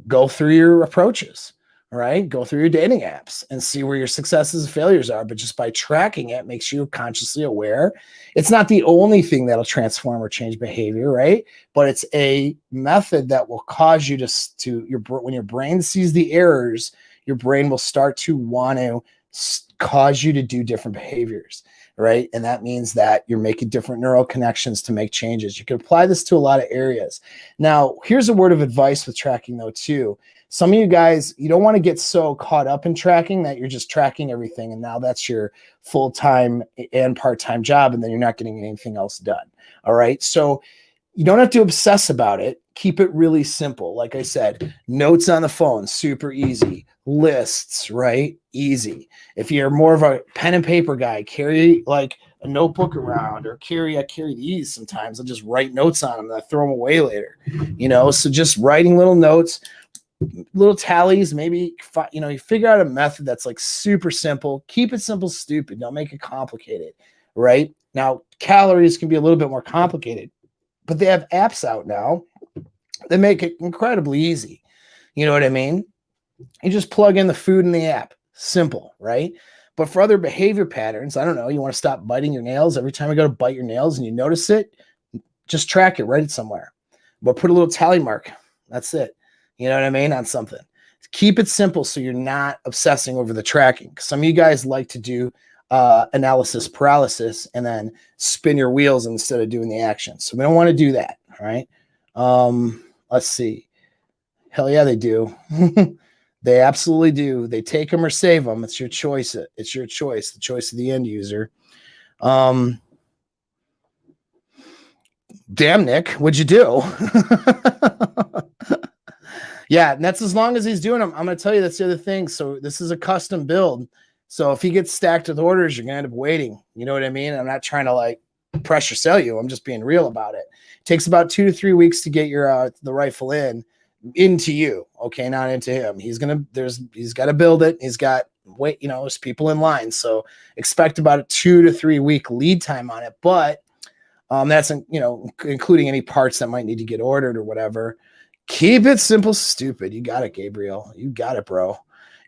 go through your approaches. All right, go through your dating apps and see where your successes and failures are. But just by tracking it makes you consciously aware. It's not the only thing that'll transform or change behavior, right? But it's a method that will cause you when your brain sees the errors, your brain will start to want to cause you to do different behaviors, right? And that means that you're making different neural connections to make changes. You can apply this to a lot of areas. Now, here's a word of advice with tracking though, too. Some of you guys, you don't want to get so caught up in tracking that you're just tracking everything, and now that's your full-time and part-time job, and then you're not getting anything else done. All right. So you don't have to obsess about it. Keep it really simple. Like I said, notes on the phone, super easy. Lists, right? Easy. If you're more of a pen and paper guy, carry a notebook around, or I carry these sometimes. I'll just write notes on them and I throw them away later. So just writing little notes, little tallies, maybe, you figure out a method that's super simple. Keep it simple, stupid. Don't make it complicated, right? Now, calories can be a little bit more complicated, but they have apps out now that make it incredibly easy. You know what I mean? You just plug in the food in the app. Simple, right? But for other behavior patterns, I don't know, you want to stop biting your nails every time you go to bite your nails and you notice it, just track it, write it somewhere. But put a little tally mark. That's it. You know what I mean? On something. Keep it simple so you're not obsessing over the tracking. Some of you guys like to do analysis paralysis and then spin your wheels instead of doing the action. So we don't want to do that. All right. Let's see. Hell yeah, they do. They absolutely do. They take them or save them. It's your choice. It's your choice. The choice of the end user. Damn, Nick, what'd you do? Yeah, and that's as long as he's doing them. I'm going to tell you that's the other thing. So this is a custom build. So if he gets stacked with orders, you're going to end up waiting. You know what I mean? I'm not trying to pressure sell you. I'm just being real about it. It takes about 2 to 3 weeks to get your the rifle into you. Okay, not into him. He's got to build it. He's got there's people in line. So expect about a 2 to 3 week lead time on it. But That's, including any parts that might need to get ordered or whatever. Keep it simple, stupid. You got it, Gabriel. You got it, bro.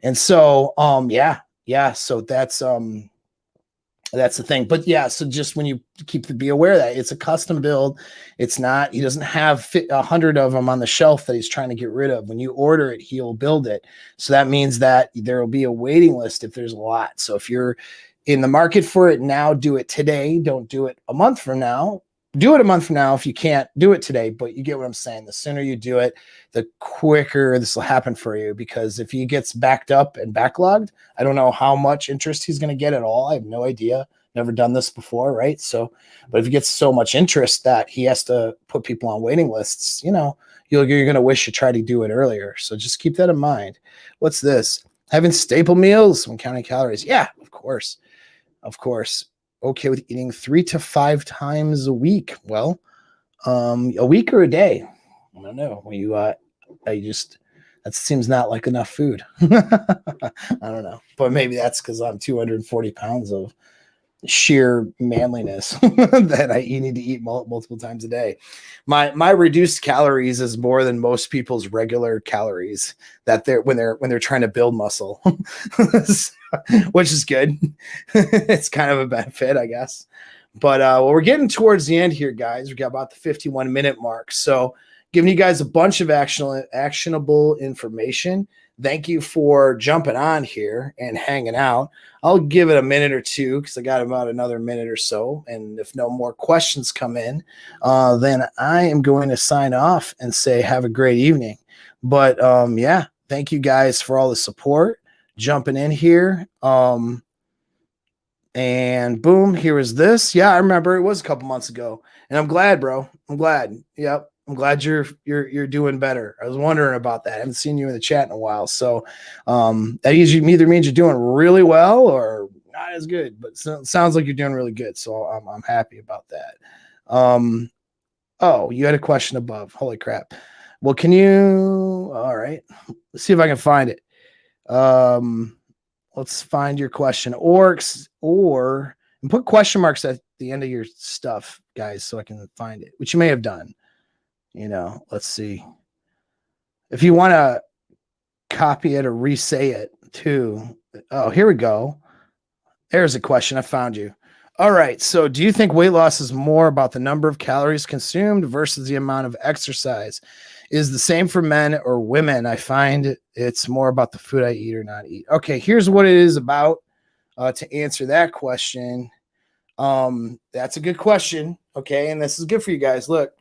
And so, yeah. So that's the thing. But yeah, so just when you be aware that it's a custom build, it's not, he doesn't have 100 of them on the shelf that he's trying to get rid of. When you order it, he'll build it. So that means that there will be a waiting list if there's a lot. So if you're in the market for it now, do it today. Don't do it a month from now. Do it a month from now if you can't do it today, but you get what I'm saying. The sooner you do it, the quicker this will happen for you, because if he gets backed up and backlogged, I don't know how much interest he's going to get at all. I have no idea. Never done this before, right? So, but if he gets so much interest that he has to put people on waiting lists, you're going to wish you tried to do it earlier. So just keep that in mind. What's this? Having staple meals when counting calories. Yeah, of course. Of course. Okay with eating 3 to 5 times a week. Well, a week or a day? I don't know. When that seems not like enough food. I don't know, but maybe that's because I'm 240 pounds of sheer manliness that you need to eat multiple times a day. My reduced calories is more than most people's regular calories that when they're trying to build muscle, which is good. It's kind of a benefit, I guess. But we're getting towards the end here, guys. We got about the 51-minute mark. So giving you guys a bunch of actionable information. Thank you for jumping on here and hanging out. I'll give it a minute or two because I got about another minute or so. And if no more questions come in, then I am going to sign off and say have a great evening. But yeah, thank you guys for all the support, jumping in here. And boom, here is this. Yeah, I remember it was a couple months ago. And I'm glad, bro. I'm glad. Yep. I'm glad you're doing better. I was wondering about that. I haven't seen you in the chat in a while. So that either means you're doing really well or not as good, but it sounds like you're doing really good. So I'm happy about that. Oh, you had a question above. Holy crap. Well, can you, all right. Let's see if I can find it. Let's find your question or put question marks at the end of your stuff, guys, so I can find it, which you may have done. Let's see. If you want to copy it or re-say it too. Oh, here we go. There's a question. I found you. All right. So do you think weight loss is more about the number of calories consumed versus the amount of exercise? Is the same for men or women? I find it's more about the food I eat or not eat. Okay. Here's what it is about to answer that question. That's a good question. Okay. And this is good for you guys. Look.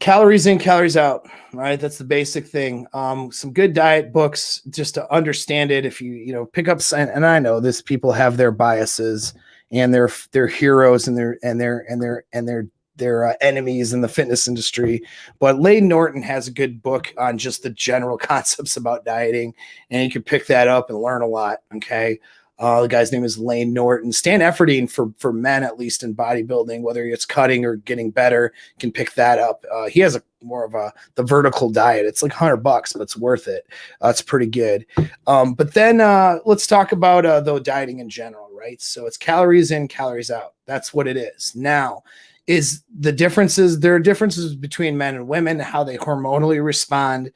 Calories in, calories out, right? That's the basic thing. Some good diet books just to understand it. If you pick up, and I know this, people have their biases and their heroes and their enemies in the fitness industry. But Layne Norton has a good book on just the general concepts about dieting, and you can pick that up and learn a lot. Okay. The guy's name is Layne Norton. Stan Efferding for men, at least in bodybuilding, whether it's cutting or getting better, can pick that up. He has more of the vertical diet. It's like $100, but it's worth it. It's pretty good. But then let's talk about though dieting in general, right? So it's calories in, calories out. That's what it is. Now, there are differences between men and women, how they hormonally respond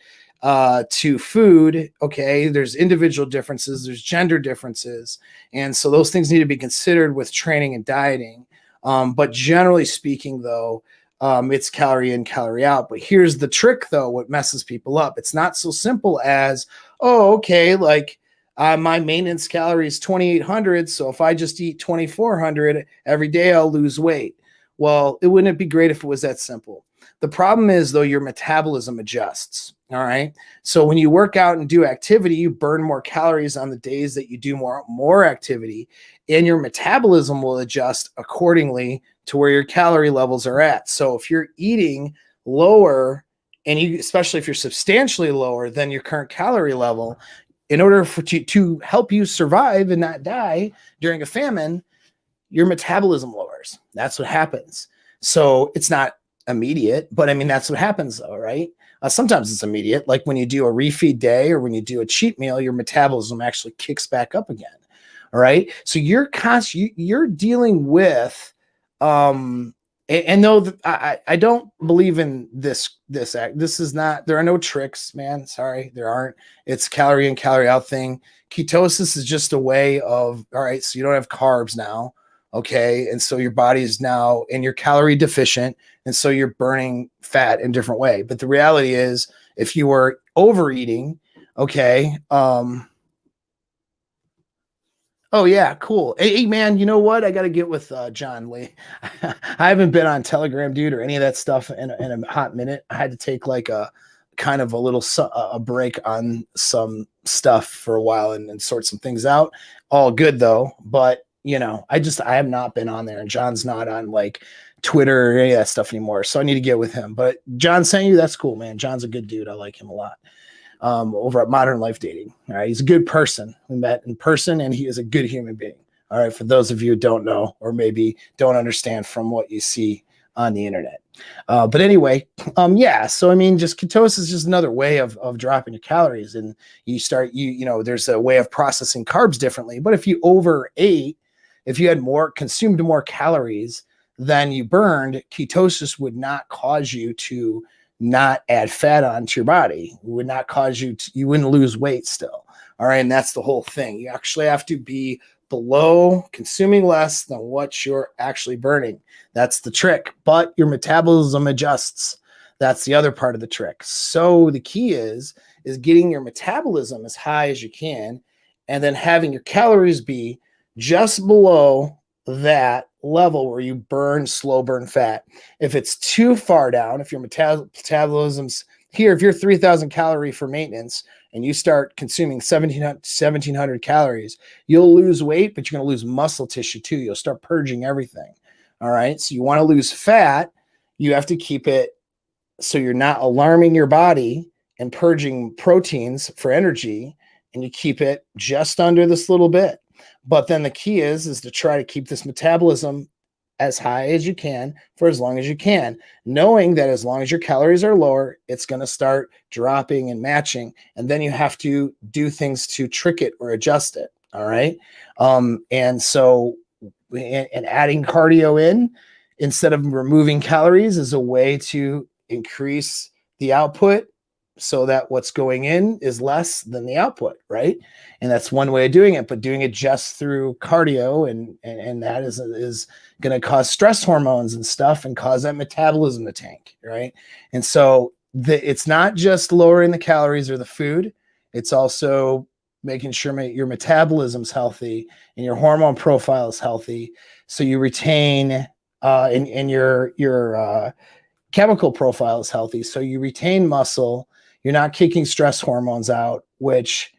to food. Okay, there's individual differences, there's gender differences, and so those things need to be considered with training and dieting. But generally speaking, though, it's calorie in, calorie out. But here's the trick, though, what messes people up. It's not so simple as, oh, okay, like my maintenance calorie is 2,800, so if I just eat 2,400 every day, I'll lose weight. Well, wouldn't it be great if it was that simple? The problem is, though, your metabolism adjusts. All right. So when you work out and do activity, you burn more calories on the days that you do more activity, and your metabolism will adjust accordingly to where your calorie levels are at. So if you're eating lower, and especially if you're substantially lower than your current calorie level, in order to help you survive and not die during a famine, your metabolism lowers. That's what happens. So it's not immediate, but I mean, that's what happens though, right? Sometimes it's immediate, like when you do a refeed day or when you do a cheat meal, your metabolism actually kicks back up again. All right. So you're dealing with And no, I don't believe in this act. This is not, there are no tricks, man. Sorry, there aren't. It's calorie in, calorie out thing. Ketosis is just a way of, all right, so you don't have carbs now. Okay. And so your body is now, and you're calorie deficient. And so you're burning fat in a different way. But the reality is, if you were overeating, okay, oh yeah, cool. Hey, man, you know what? I got to get with John Lee. I haven't been on Telegram, dude, or any of that stuff in a hot minute. I had to take like a kind of a little a break on some stuff for a while and sort some things out. All good though, but you know, I have not been on there, and John's not on like Twitter or any of that stuff anymore. So I need to get with him. But John sent you, that's cool, man. John's a good dude. I like him a lot. Over at Modern Life Dating. All right. He's a good person. We met in person, and he is a good human being. All right. For those of you who don't know, or maybe don't understand from what you see on the internet. But anyway, yeah. So, I mean, just ketosis is just another way of dropping your calories. And you start, you know, there's a way of processing carbs differently. But if you overate, if you had consumed more calories than you burned, ketosis would not cause you to not add fat onto your body. It would not cause you wouldn't lose weight still. All right. And that's the whole thing. You actually have to be below, consuming less than what you're actually burning. That's the trick. But your metabolism adjusts. That's the other part of the trick. So the key is getting your metabolism as high as you can, and then having your calories be just below that level where you slow burn fat. If it's too far down, if your metabolism's here, if you're 3,000 calorie for maintenance and you start consuming 1,700 calories, you'll lose weight, but you're going to lose muscle tissue too. You'll start purging everything. All right. So you want to lose fat, you have to keep it so you're not alarming your body and purging proteins for energy, and you keep it just under this little bit. But then the key is to try to keep this metabolism as high as you can for as long as you can, knowing that as long as your calories are lower, it's going to start dropping and matching. And then you have to do things to trick it or adjust it. All right. And so, and adding cardio in instead of removing calories is a way to increase the output, so that what's going in is less than the output, right? And that's one way of doing it, but doing it just through cardio and that is going to cause stress hormones and stuff and cause that metabolism to tank, right? And so it's not just lowering the calories or the food, it's also making sure your metabolism's healthy and your hormone profile is healthy, so you retain and your chemical profile is healthy, so you retain muscle. You're not kicking stress hormones out, which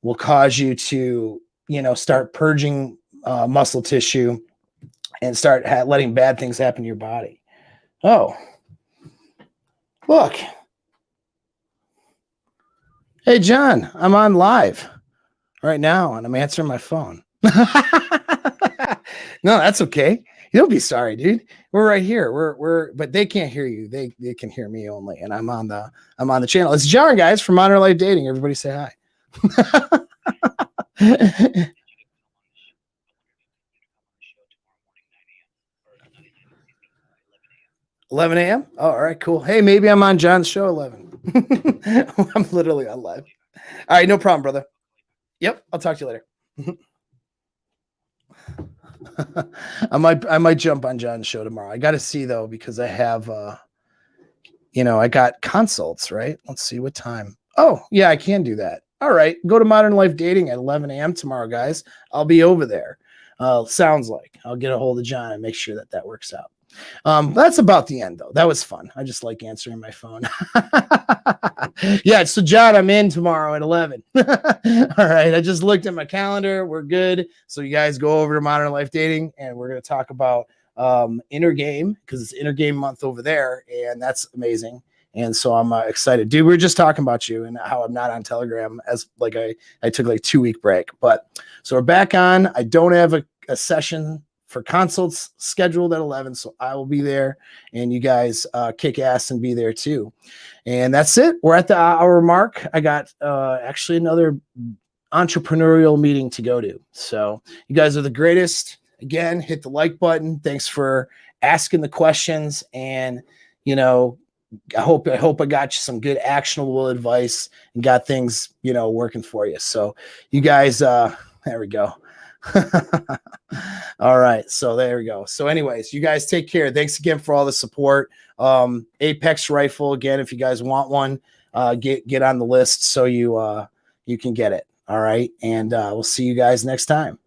will cause you to, you know, start purging muscle tissue and start letting bad things happen to your body. Oh, look. Hey, John, I'm on live right now and I'm answering my phone. No, that's okay. You'll be sorry, dude. We're right here. But they can't hear you. They can hear me only. And I'm on the channel. It's John, guys, from Modern Life Dating. Everybody say hi. 11 a.m. Oh, all right, cool. Hey, maybe I'm on John's show 11. I'm literally on live. All right, no problem, brother. Yep, I'll talk to you later. I might jump on John's show tomorrow. I got to see though, because I have I got consults, right? Let's see what time. Oh, yeah, I can do that. All right, go to Modern Life Dating at 11 a.m. tomorrow, guys. I'll be over there. Sounds like I'll get a hold of John and make sure that works out. That's about the end though. That was fun. I just like answering my phone. Yeah, so John, I'm in tomorrow at 11. All right, I just looked at my calendar. We're good. So you guys go over to Modern Life Dating and we're going to talk about inner game, because it's inner game month over there, and that's amazing. And so I'm excited, dude. We were just talking about you and how I'm not on Telegram, as like I took like 2-week break, but so we're back on. I don't have a session for consults scheduled at 11, so I will be there, and you guys kick ass and be there too. And that's it. We're at the hour mark. I got actually another entrepreneurial meeting to go to. So you guys are the greatest. Again, hit the like button. Thanks for asking the questions, and you know, I hope I got you some good actionable advice and got things, working for you. So you guys, there we go. All right. So there we go. So anyways, you guys take care. Thanks again for all the support. Apex rifle again, if you guys want one, get on the list so you can get it. All right. And we'll see you guys next time.